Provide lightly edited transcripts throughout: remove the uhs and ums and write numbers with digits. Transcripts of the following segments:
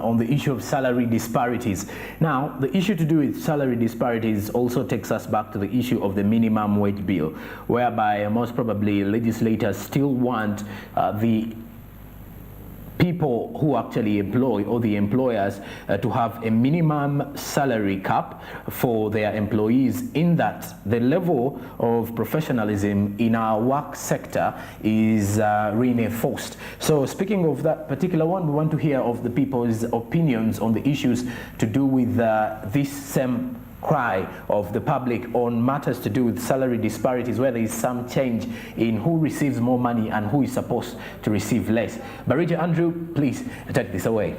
on the issue of salary disparities. Now, the issue to do with salary disparities also takes us back to the issue of the minimum wage bill, whereby most probably legislators still want the people who actually employ, or the employers, to have a minimum salary cap for their employees, in that the level of professionalism in our work sector is reinforced. So speaking of that particular one, we want to hear of the people's opinions on the issues to do with this same cry of the public on matters to do with salary disparities, where there is some change in who receives more money and who is supposed to receive less. Barija Andrew, please take this away.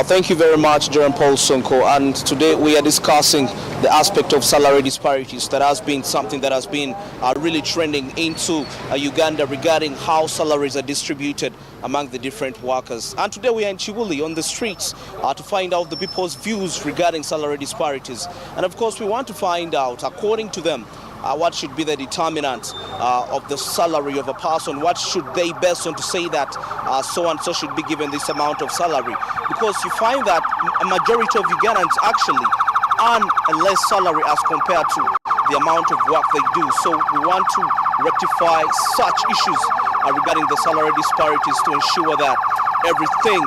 Thank you very much, Jerome Paul Sonko. And today we are discussing the aspect of salary disparities that has been something that has been really trending into Uganda regarding how salaries are distributed among the different workers. And today we are in Chiwuli on the streets to find out the people's views regarding salary disparities. And of course we want to find out, according to them, what should be the determinant of the salary of a person. What should they base on to say that so and so should be given this amount of salary? Because you find that a majority of Ugandans actually earn a less salary as compared to the amount of work they do. So we want to rectify such issues regarding the salary disparities to ensure that everything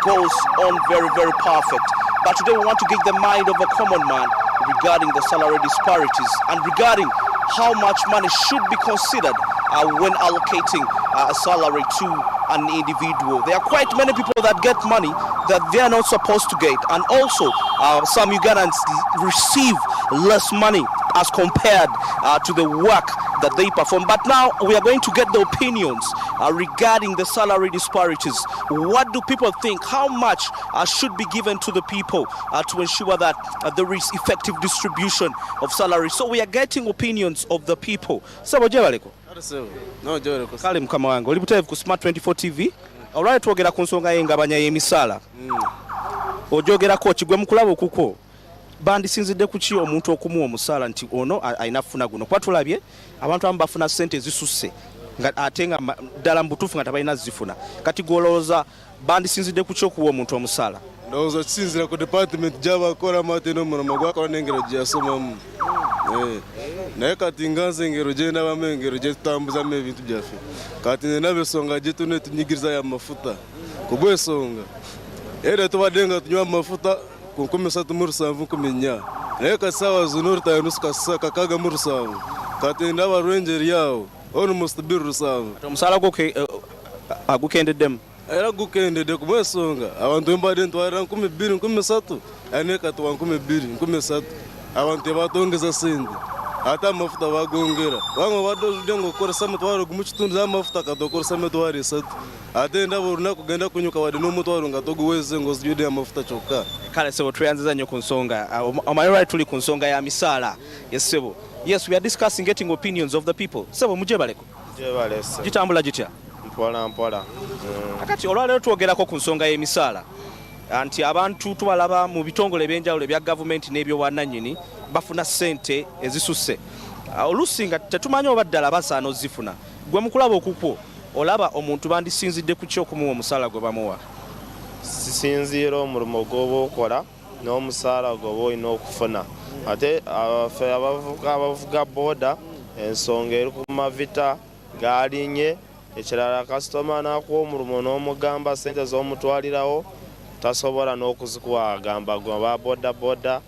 goes on very, very perfect. But today we want to get the mind of a common man regarding the salary disparities and regarding how much money should be considered when allocating a salary to an individual. There are quite many people that get money that they are not supposed to get, and also some Ugandans receive less money as compared to the work that they perform. But now we are going to get the opinions regarding the salary disparities. What do people think? How much should be given to the people to ensure that there is effective distribution of salary? So we are getting opinions of the people. Kale mukama wange oli buteevu ku Smart 24 TV. Olwali twogera ku nsonga y'engabanya y'emisala. Ojogerako kigwe mukulaba okuko. Bandisinzidde ku ki omuntu okumuwa omusala nti ono ayinafuna guno. Kuba tulabye abantu abamu bafuna ssente zisusse nga ate nga ddala mu butuufu nga tabalina zifuna. Kati gwolowooza bandisinzidde ku ki okuwa omuntu omusala? Ndowooza kisinzira ku department gy'abakola mate n'omulimu gwakola n'engero gye yasomamu. Naye kati nga nze engero gye ndabamu engero gye tutambuzamu ebintu byaffe. Kati nze ndaba ensonga gye tuna tunyigiriza y'amafuta. Ku bw'ensonga era tubadde nga tunywa amafuta ku 13:7 naye kati saawa zino olutayo nusu kakaaga mu 7 kati ndaba rwengeri yawo almost 2:7. Omusala gwo agukendeddemu? Era gukendedde ku bw'ensonga abantu embadde ntwalira 2,000-3,000 naye kati wa 2,000-3,000 abantu tebatongeza sente ate amafuta bagongera. Wanga obadde ojja ng'okozesa emitwalo gumu kitundu z'amafuta kati okozesa emitwalo 3 ate ndaba olunaku genda kunyuka wadde n'omutwalo nga toguweze ng'ozijjudde amafuta kyokka. Kale sebo tweyanziza nnyo ku nsonga. Omanyi lwali tuli ku nsonga ya misaala. Yes sebo. Yes, we are discussing getting opinions of the people. Sebo mujebaleko. Mujebalese. Gitambula gitya? Mpola. Akati olwaleero twogerako ku nsonga y'emisaala. Anti abantu tubalaba mu bitongole ebyenjawulo ebya gavumenti n'ebyobwannannyini bafuna ssente ezisusse. Oluusi nga tetumanyi oba ddala basaana ozifuna. Gwe mu kulaba okukwo olaba omuntu bandisinzidde ku ki okumuwa omusaala gwe bamuwa? Sisinziira omulimu gw'oba okola n'omusaala gw'oba olina okufuna. Ate abavuga booda ensonga eri ku mavita gaalinye, ekirala kasitoma n'akuwa omulimu n'omugamba ssente z'omutwalirawo tasobola n'okuzikuwa agamba gwe aba boda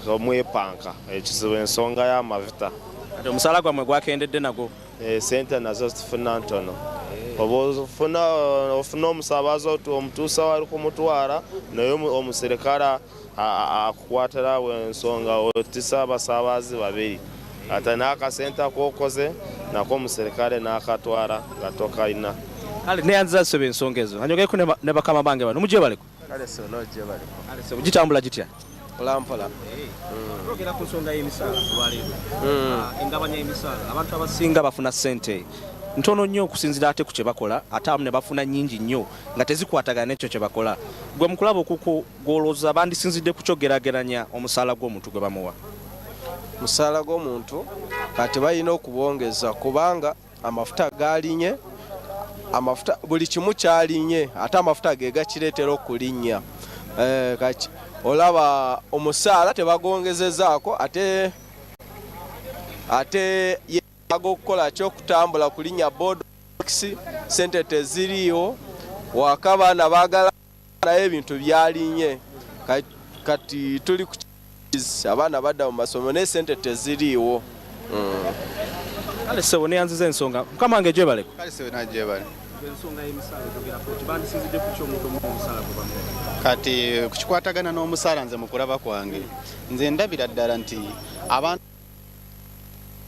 omwepanka. Ekizibu ensonga y'amavita. Ate omusaala gwammwe gwakendedde nagwo? Sente nazo zifuna ntono. Oba ofuna omusaabaza omutuusa wali kumutwala naye omuserikale akukwatira ensonga otisa abasaabazi 2. Ate n'akasente akokoze nako omuserikale n'akatwala nga tokalina. Kale neyanziza sebe ensonga ezo. Anyogereko ne bakama bange bano mujebaleko. Kale so nojebaleko. Kale so gitambula gitya? Mpola. Twogera ku nsonga y'emisaala olwaleero. Engabanya y'emisaala. Abantu abasinga bafuna ssente ntono nnyo okusinzira ate ku kye bakola, ate abamu ne bafuna nnyingi nnyo nga tezikwatagana n'ekyo kye bakola. Gwe mu kulaba okuko gwolowooza bandisinzidde ku kyogerageranya omusaala gw'omuntu gwe bamuwa? Omusaala gw'omuntu kati balina okubongeza kubanga amafuta gaalinye amafuta buli kimu kyalinye ate amafuta ge gakireetera okulinnya kati olaba omusaala tebagongezezaako ate yeagokukola kyokutambula kulinnya bodox sente teziriiwo waka abaana baagala naye ebintu byalinye kati tuli abaana badda mu masomo naye sente teziriiwo. Kale sebo neyanziza ensonga mukama wange gyebaleko. Kale sebo nagyebale. Ensonga y'emisaala togera ku kibandisizidde ku ky'omuntu omusaala gwe kati kukikwatagana n'omusaala nze mu kulaba kwange nze ndabira ddala nti abantu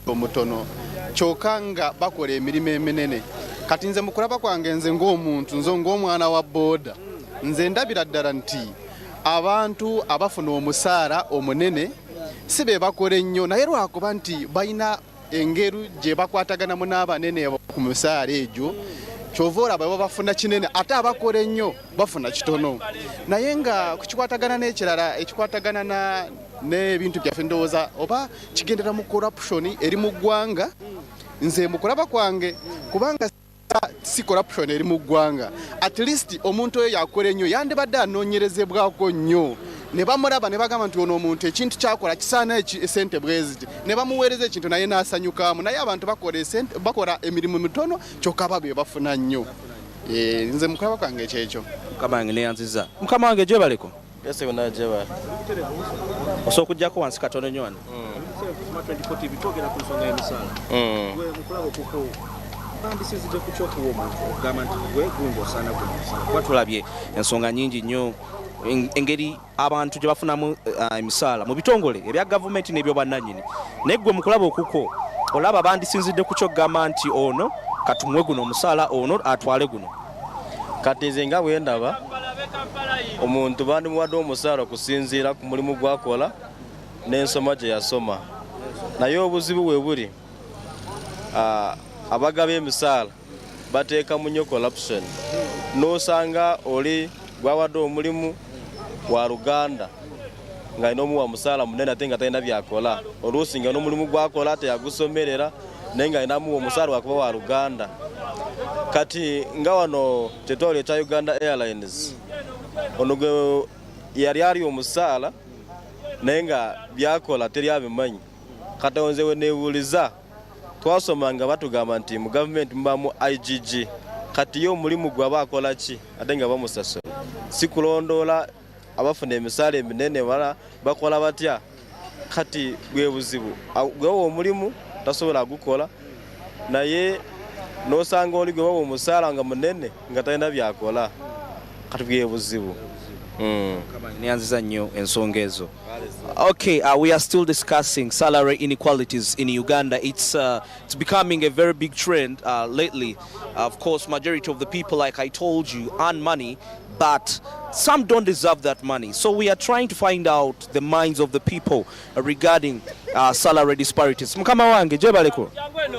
omutono kyokka nga bakola emirimu eminene kati nze mu kulaba kwange nze ng'omuntu nze ng'omwana wa booda nze ndabira ddala nti abantu abafuna omusaala omunene si be bakola ennyo naye lwakuba nti balina engero gye bakwataganamu n'abanene ku misaala egyo kyova olaba baba bafuna kinene ate abakola ennyo bafuna kitono naye nga kukikwatagana n'ekirala ekikwatagana n'ebintu byaffe ndowooza oba kigendera mu corruption eri mu ggwanga nze mu kulaba kwange kubanga si corruption eri mu ggwanga at least omuntu oyo yakola ennyo yandibadde anoonyerezebwako nnyo ne bamulaba ne bagamba nti ono omuntu ekintu kyakola kisaana esente bweziti ne bamuweereza ekintu naye n'asanyukaamu naye abantu bakola emirimu mitono kyokka ba be bafuna nnyo nze mu kulaba kwange ekyekyo. Mukama wange neyanziza mukama wange gyebaleko. Yes, bana jeba. Osobola okuggyako wansi katono nnyo wano. Tulabye ensonga nnyingi nnyo engeri abantu gye bafunamu emisaala mu bitongole ebya gavumenti n'ebyobwannannyini naye ggwe mu kulaba okuko olaba bandisinzidde ku kyokugamba nti ono katumuwe guno omusaala ono atwale guno. Kati nze nga bwe ndaba omuntu bandimuwadde omusaala okusinziira ku mulimu gwakola n'ensoma gye yasoma naye obuzibu bwe buli abagaba emisaala bateekamu nnyo corruption n'osanga oli gwawadde omulimu wa Luganda nga ino muwa musaala munene ate nga talina byakola oluusi nga n'omulimu gwakola teyagusomerera naye nga alinamu omusaala wakuba wa Luganda. Kati nga wano kyetwali ekya Uganda Airlines ono gwe yali ali omusaala naye nga byakola teri abimanyi kati onze we neebuuliza twasoma nga batugamba nti mu gavumenti mubamu IGG kati yo omulimu gwaba akola ki ate nga bamusasula si kulondoola abafuna emisaala eminene wala bakola batya kati bwe buzibu gwewa omulimu tasobola gukola naye n'osanga oli gwewa omusaala nga munene nga talina byakola kati bwe buzibu. Neyanziza nnyo ensonga ezo. Okay, we are still discussing salary inequalities in Uganda. It's becoming a very big trend lately. Of course, majority of the people, like I told you, earn money, but some don't deserve that money. So we are trying to find out the minds of the people regarding salary disparities. Mukama wange jebaleko.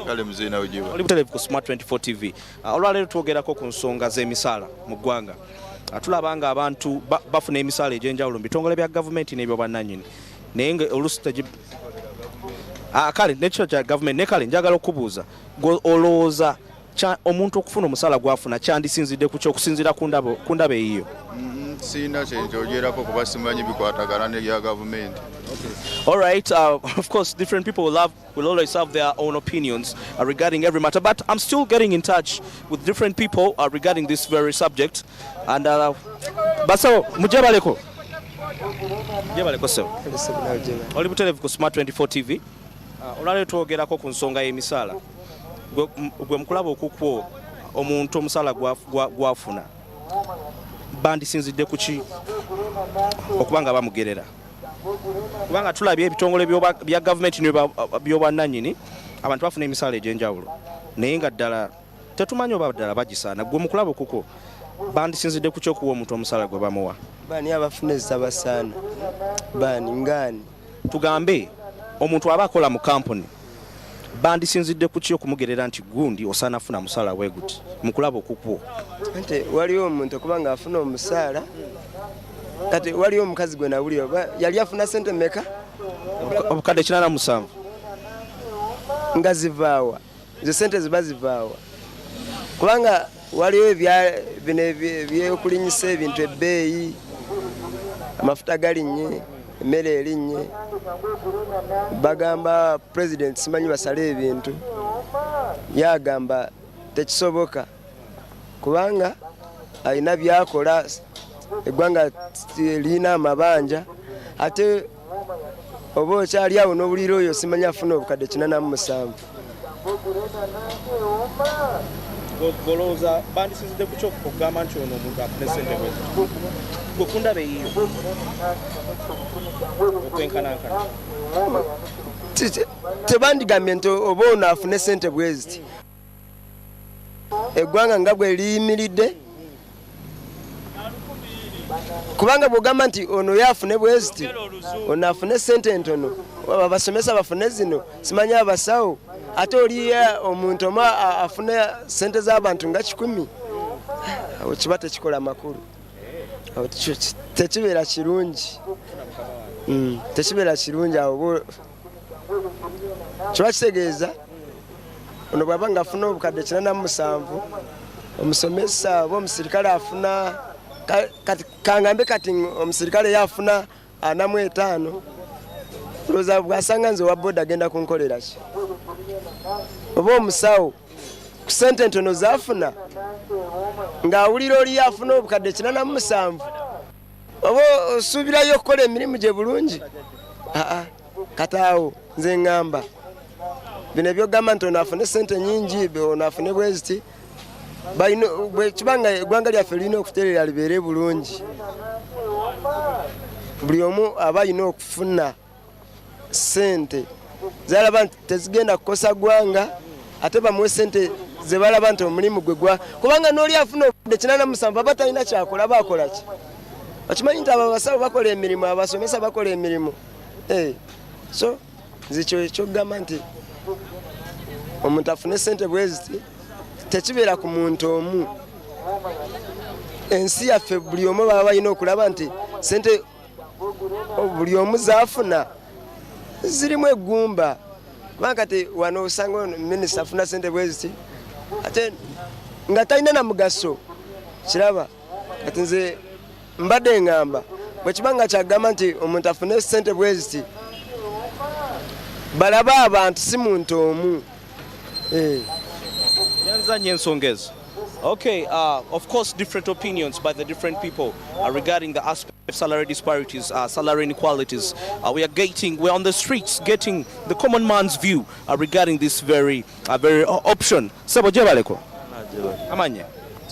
Kale mzina ujiwa. Oli butelevu ku Smart 24 TV. Olwaleero twogerako ku nsonga z'emisaala mu ggwanga. Tulabanga abantu bafuna emisaala egy'enjawulo mu bitongole bya gavumenti n'ebyobwannannyini naye nga oluusi kale nekyo kya gavumenti ne kale njagala okubuuza olowooza omuntu okufuna omusaala gwafuna kyandisinzidde ku kyokusinziira ku ndaba eyiyo. Sina kyenjogerako kuba simanyi bikwatagana n'ebya gavumenti. All right, of course, different people will always have their own opinions regarding every matter, but I'm still getting in touch with different people regarding this very subject. And baso mujebaleko sebo oli butelevu ku Smart 24 TV. Olwaleero twogerako ku nsonga y'emisaala gwe mukulaba okukwo omuntu omusaala gwafuna bandisinzidde ku ki okubanga bamugerera kubanga tulabye ebitongole bya gavumenti byobwannannyini abantu bafuna emisaala egy'enjawulo naye nga ddala tetumanyi oba ddala bagisaana. Gwe mukulaba okuko bandisinzidde ku kyokuwa omuntu omusaala gwe bamuwa bani abafuna ezisabasaana bani ngani tugambe omuntu aba akola mu kampuni bandisinzidde ku ki okumugerera nti gundi osaana afuna musaala we guti mukulaba okukwo nti waliwo omuntu okubanga afuna omusaala kati waliwo omukazi gwe nawulira yali afuna sente mmeka obukadde 87 nga zivaawa ezo sente ziba zivaawa kubanga waliwo byekulinyisa ebintu ebbeeyi, amafuta galinnye, emmere erinnye. Bagamba president simanyi basale ebintu, yagamba tekisoboka kubanga alina byakola, eggwanga lirina amabanja, ate oba okyali awo n'obulira oyo simanyi afuna obukadde 47. golooza bandisinzidde ku kyokugamba nti ono omuntu afune ssente gwe kundaba eyiyo okwenkanankana tebandigambye nti oba ono afune ssente bweziti. Eggwanga nga bwe liyimiridde, kubanga bw'ogamba nti ono yafune bweziti, ono afune ssente ntono, abasomesa bafune zino, simanyi abasawo, ate oli omuntu omu afune ssente z'abantu nga 100, awo kiba tekikola makulu, tekibeera kirungi, tekibeera kirungi. Awo kiba kitegeeza ono bw'aba nga afuna obukadde 47, omusomesa oba omusirikale afuna kangambe kati omusirikale yafuna 45, olowooza bw'asanga nze owa boda agenda kunkolera ki? Oba omusawo ku ssente ntono zaafuna ng'awulira oli yafuna obukadde 47, oba osuubirayo okukola emirimu gye bulungi? Kataawo nze ngamba bino ebyogamba nti ono afune ssente nnyingi, ono afune bweziti, kibanga eggwanga lyaffe lirina okutereera libeere bulungi. Buli omu aba alina okufuna ssente zalaba nti tezigenda kukosa ggwanga, ate bamuwe ssente ze balaba nti omulimu gwe kubanga n'oli afuna obukadde 47 aba talina kyakola, baakola ki? Okimanyi nti abo abasawo bakola emirimu, abasomesa bakola emirimu. So nze kyogamba nti omuntu afune ssente bweziti tekibeera ku muntu omu. Ensi yaffe buli omu baba balina okulaba nti ssente buli omu zaafuna zirimu eggumba. Kubanga kati wano osanga minisita afuna ssente bweziti ate nga talina na mugaso, kiraba. Kati nze mbadde ngamba bwe kibanga kyagamba nti omuntu afune ssente bweziti, balaba abantu si muntu omu. Okay, of course, different opinions by the different people regarding the aspect of salary disparities, salary inequalities. We're on the streets getting the common man's view regarding this very option. Sebo jebaleko. Amanye.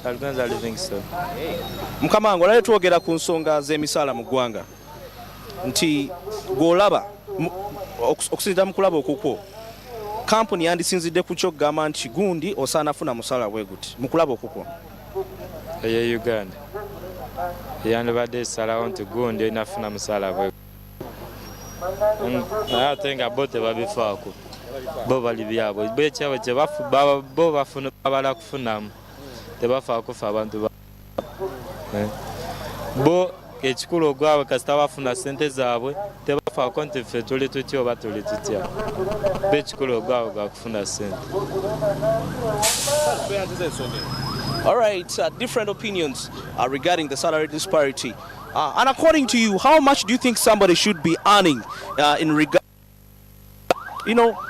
Salganza Livingstone. Mukama wangu lale twogera ku nsonga z'emisala mu ggwanga. Nti gwolaba okusinzira mu kulaba okukwo. Kampuni yandisinzidde ku kyokugamba nti gundi osaana afuna musala bwe guti mu kulaba okukwo. Eya Uganda yandibadde esalawo nti gundi inafuna musala bwe. Ate nga bo tebabifaako, bo bali byabwe bekyabwe bo bafuna babala kufunamu, tebafaako fe abantu bo ekikulu ogwabwe kasita bafuna ssente zaabwe tebafaako nti ffe tuli tutya oba tuli tutya, bekikulu ogwabwe gwa kufuna ssente. All right, different opinions regarding the salary disparity. And according to you, how much do you think somebody should be earning in regard?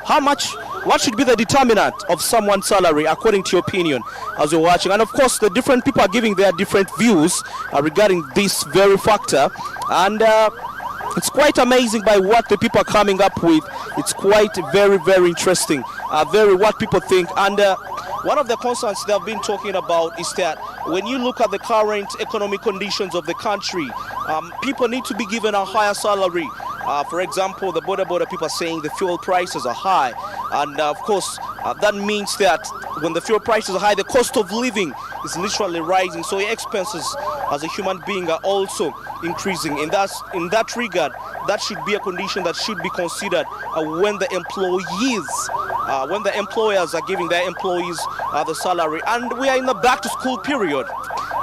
How much? What should be the determinant of someone's salary according to your opinion as you're watching? And of course, the different people are giving their different views regarding this very factor. And it's quite amazing by what the people are coming up with. It's quite very, very interesting, what people think. And one of the concerns they have been talking about is that when you look at the current economic conditions of the country, people need to be given a higher salary. For example, the border people are saying the fuel prices are high. And of course, that means that when the fuel prices are high, the cost of living is literally rising. So your expenses as a human being are also increasing. In that regard, that should be a condition that should be considered when the employers are giving their employees the salary. And we are in the back to school period.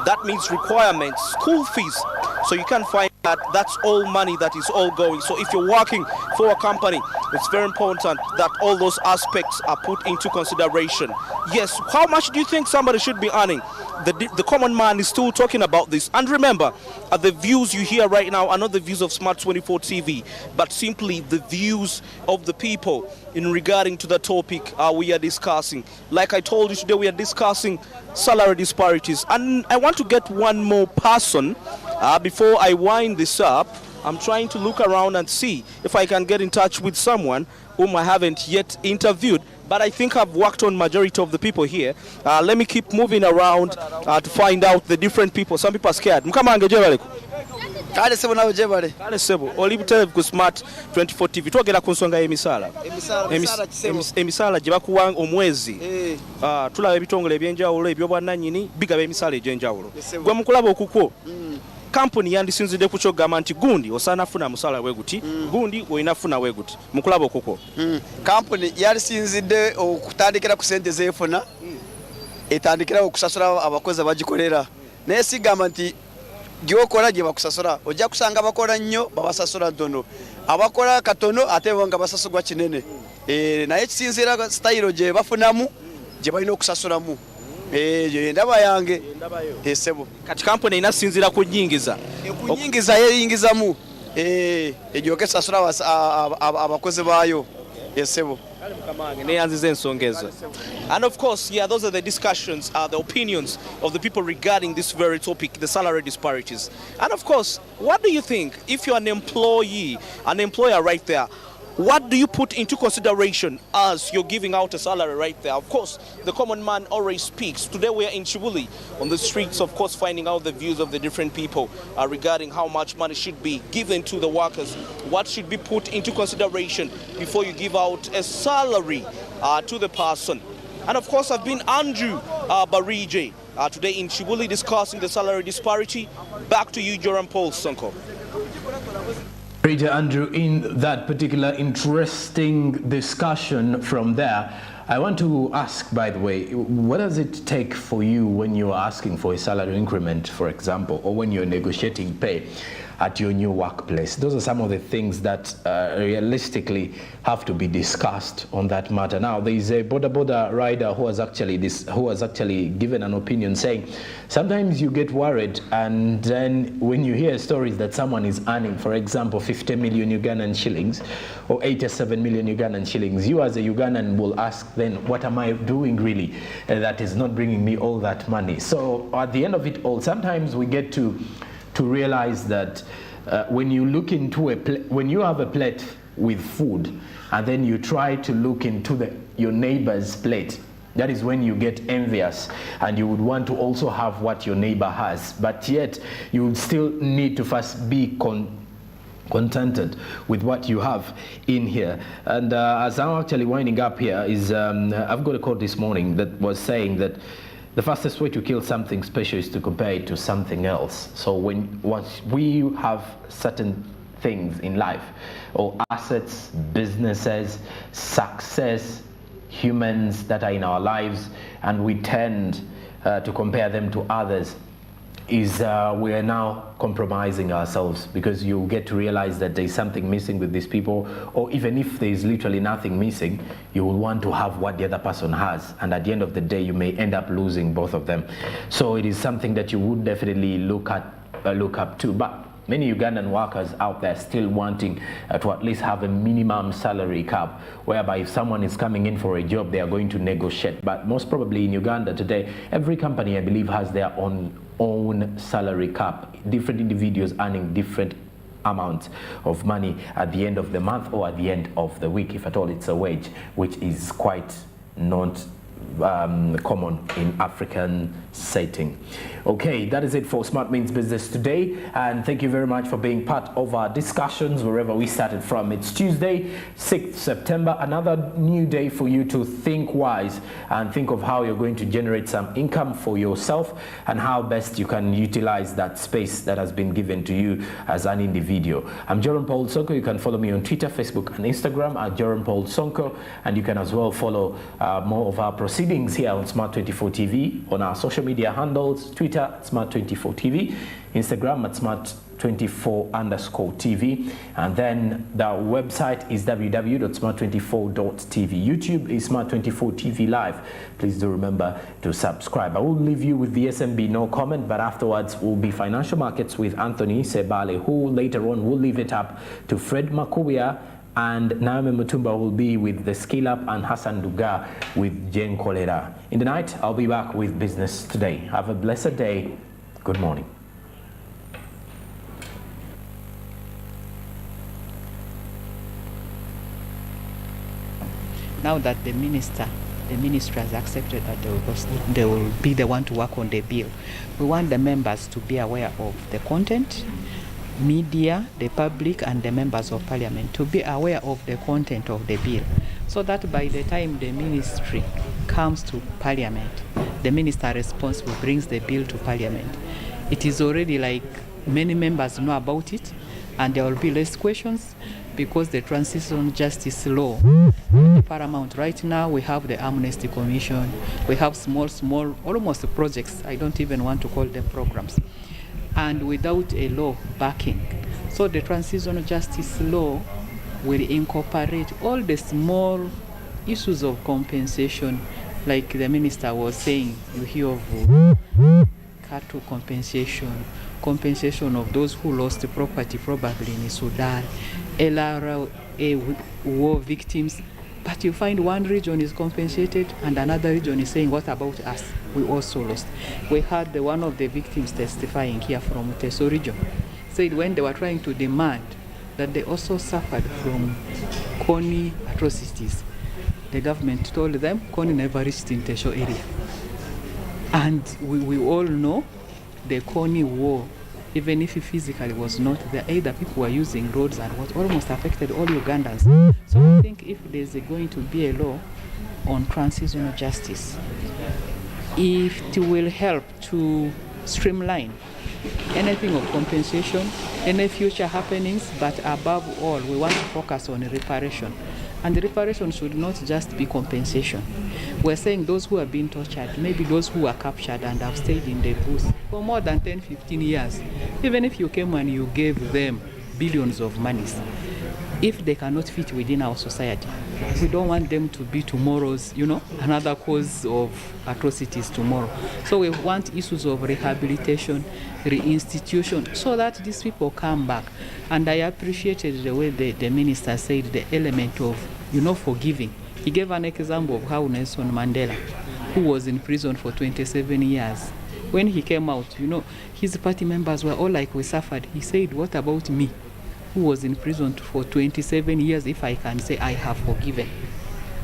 That means requirements, school fees. So you can find that that's all money that is all going. So if you're working for a company, it's very important that all those aspects are put into consideration. Yes, how much do you think somebody should be earning? The common man is still talking about this. And remember, the views you hear right now are not the views of Smart 24 TV, but simply the views of the people in regarding to the topic we are discussing. Like I told you today, we are discussing salary disparities. And I want to get one more person before I wind this up. I'm trying to look around and see if I can get in touch with someone whom I haven't yet interviewed. But I think I've worked on majority of the people here. Let me keep moving around to find out the different people. Some people are scared. Mkamange jebaleko. Kale sebo nawe jebale. Kale sebo. Oli butele ku Smart 24 TV. Twogera ku nsonga y'emisala. Emisala gye bakuwa omwezi. Tulaba ebitongole ebyenjawulo ebyobwannannyini bigaba emisala egy'enjawulo. Gwe mukulaba okukwo. Kampuni yandisinzidde ku kyogamba nti gundi osaana funa musala we guti, gundi oyina funa we guti. Mukulaba okukwo. Kampuni yalisinzidde okutandikira ku sente zeefuna, etandikira okusasula abakozi abagikolera. Naye sigamba nti gyokola gye bakusasula. Ojja kusanga abakola nnyo babasasula ntono. Abakola katono ate bo nga basasulwa kinene. Naye kisinziira style gye bafunamu gye balina okusasulamu. Ndaba yange esebo kati kampuni inasinzira kunyingiza yeyingizamu egyoke sasula abakozi baayo esebo. And of course, yeah, those are the discussions, the opinions of the people regarding this very topic, the salary disparities. And of course, what do you think if you're an employee, an employer right there? What do you put into consideration as you're giving out a salary right there? Of course, the common man always speaks. Today we are in Chibuli on the streets, of course, finding out the views of the different people regarding how much money should be given to the workers. What should be put into consideration before you give out a salary to the person? And of course, I've been Andrew Barije today in Chibuli discussing the salary disparity. Back to you, Joram Paul Sonko. Ranger Andrew, in that particular interesting discussion from there, I want to ask, by the way, what does it take for you when you're asking for a salary increment, for example, or when you're negotiating pay at your new workplace? Those are some of the things that realistically have to be discussed on that matter. Now, there is a border rider who has actually given an opinion saying sometimes you get worried, and then when you hear stories that someone is earning, for example, 50 million Ugandan shillings or 87 million Ugandan shillings, you as a Ugandan will ask, then what am I doing really that is not bringing me all that money? So at the end of it all, sometimes we get to realize that when you look into when you have a plate with food and then you try to look into your neighbor's plate, that is when you get envious and you would want to also have what your neighbor has, but yet you would still need to first be contented with what you have in here. And as I'm actually winding up here is I've got a quote this morning that was saying that the fastest way to kill something special is to compare it to something else. So once we have certain things in life, or assets, businesses, success, humans that are in our lives, and we tend to compare them to others, is we are now compromising ourselves, because you get to realize that there's something missing with these people, or even if there's literally nothing missing, you will want to have what the other person has, and at the end of the day you may end up losing both of them. So it is something that you would definitely look up to. But many Ugandan workers out there still wanting to at least have a minimum salary cap, whereby if someone is coming in for a job, they are going to negotiate. But most probably in Uganda today, every company, I believe, has their own salary cap, different individuals earning different amounts of money at the end of the month or at the end of the week, if at all it's a wage, which is quite not common in African setting. Okay, that is it for Smart Means Business today, and thank you very much for being part of our discussions wherever we started from. It's Tuesday, 6th September, another new day for you to think wise and think of how you're going to generate some income for yourself and how best you can utilize that space that has been given to you as an individual. I'm Joram Paul Sonko. You can follow me on Twitter, Facebook and Instagram at Joram Paul Sonko, and you can as well follow more of our proceedings here on Smart 24 TV on our social media handles: Twitter at Smart 24 TV, Instagram at Smart smart24_TV, and then the website is www.smart24.tv. YouTube is Smart24TV Live. Please do remember to subscribe. I will leave you with the SMB no comment, but afterwards will be financial markets with Anthony Sebale, who later on will leave it up to Fred Makuya, and Naomi Mutumba will be with the Scale Up, and Hassan Duga with Jen Kolera. In the night, I'll be back with Business Today. Have a blessed day. Good morning. Now that the ministry has accepted that they will be the one to work on the bill, we want the members to be aware of the content, media, the public, and the members of parliament to be aware of the content of the bill, so that by the time the ministry comes to parliament, the minister responsible brings the bill to parliament, it is already like many members know about it, and there will be less questions, because the transition justice law is paramount. Right now we have the Amnesty Commission, we have small, almost projects, I don't even want to call them programs, and without a law backing. So the transition justice law will incorporate all the small issues of compensation, like the minister was saying, you hear of cattle compensation, compensation of those who lost property probably in Sudan, LRA war victims, but you find one region is compensated and another region is saying, what about us? We also lost. We had one of the victims testifying here from Teso region, said when they were trying to demand that they also suffered from Kony atrocities, the government told them Kony never reached in Teso area. And we all know the Kony war, even if it physically was not there, either people were using roads and what almost affected all Ugandans. So I think if there's going to be a law on transitional justice, it will help to streamline anything of compensation, any future happenings, but above all, we want to focus on reparation. And the reparation should not just be compensation. We're saying those who have been tortured, maybe those who are captured and have stayed in the bush for more than 10, 15 years. Even if you came and you gave them billions of monies, if they cannot fit within our society, we don't want them to be tomorrow's, another cause of atrocities tomorrow. So we want issues of rehabilitation, reinstitution, so that these people come back. And I appreciated the way the minister said the element of, forgiving. He gave an example of how Nelson Mandela, who was in prison for 27 years, when he came out, his party members were all like, we suffered. He said, what about me, who was in prison for 27 years, if I can say I have forgiven?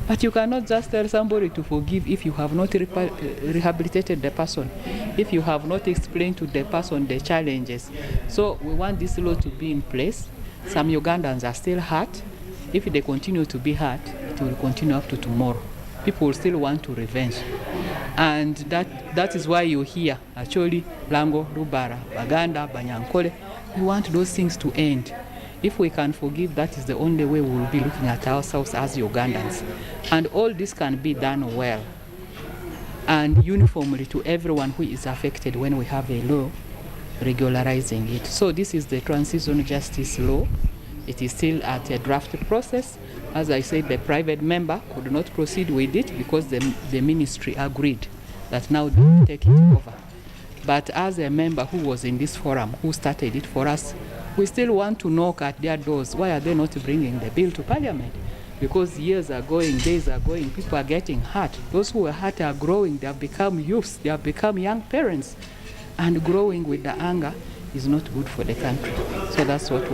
But you cannot just tell somebody to forgive if you have not rehabilitated the person, if you have not explained to the person the challenges. So we want this law to be in place. Some Ugandans are still hurt. If they continue to be hurt, it will continue up to tomorrow. People will still want to revenge. And that is why you hear, actually, Lango, Rubara, Baganda, Banyankole, we want those things to end. If we can forgive, that is the only way we will be looking at ourselves as Ugandans. And all this can be done well and uniformly to everyone who is affected when we have a law regularizing it. So this is the transition justice law. It is still at a draft process. As I said, the private member could not proceed with it because the ministry agreed that now they will take it over. But as a member who was in this forum, who started it for us, we still want to knock at their doors. Why are they not bringing the bill to parliament? Because years are going, days are going, people are getting hurt. Those who are hurt are growing, they have become youths, they have become young parents. And growing with the anger is not good for the country. So that's what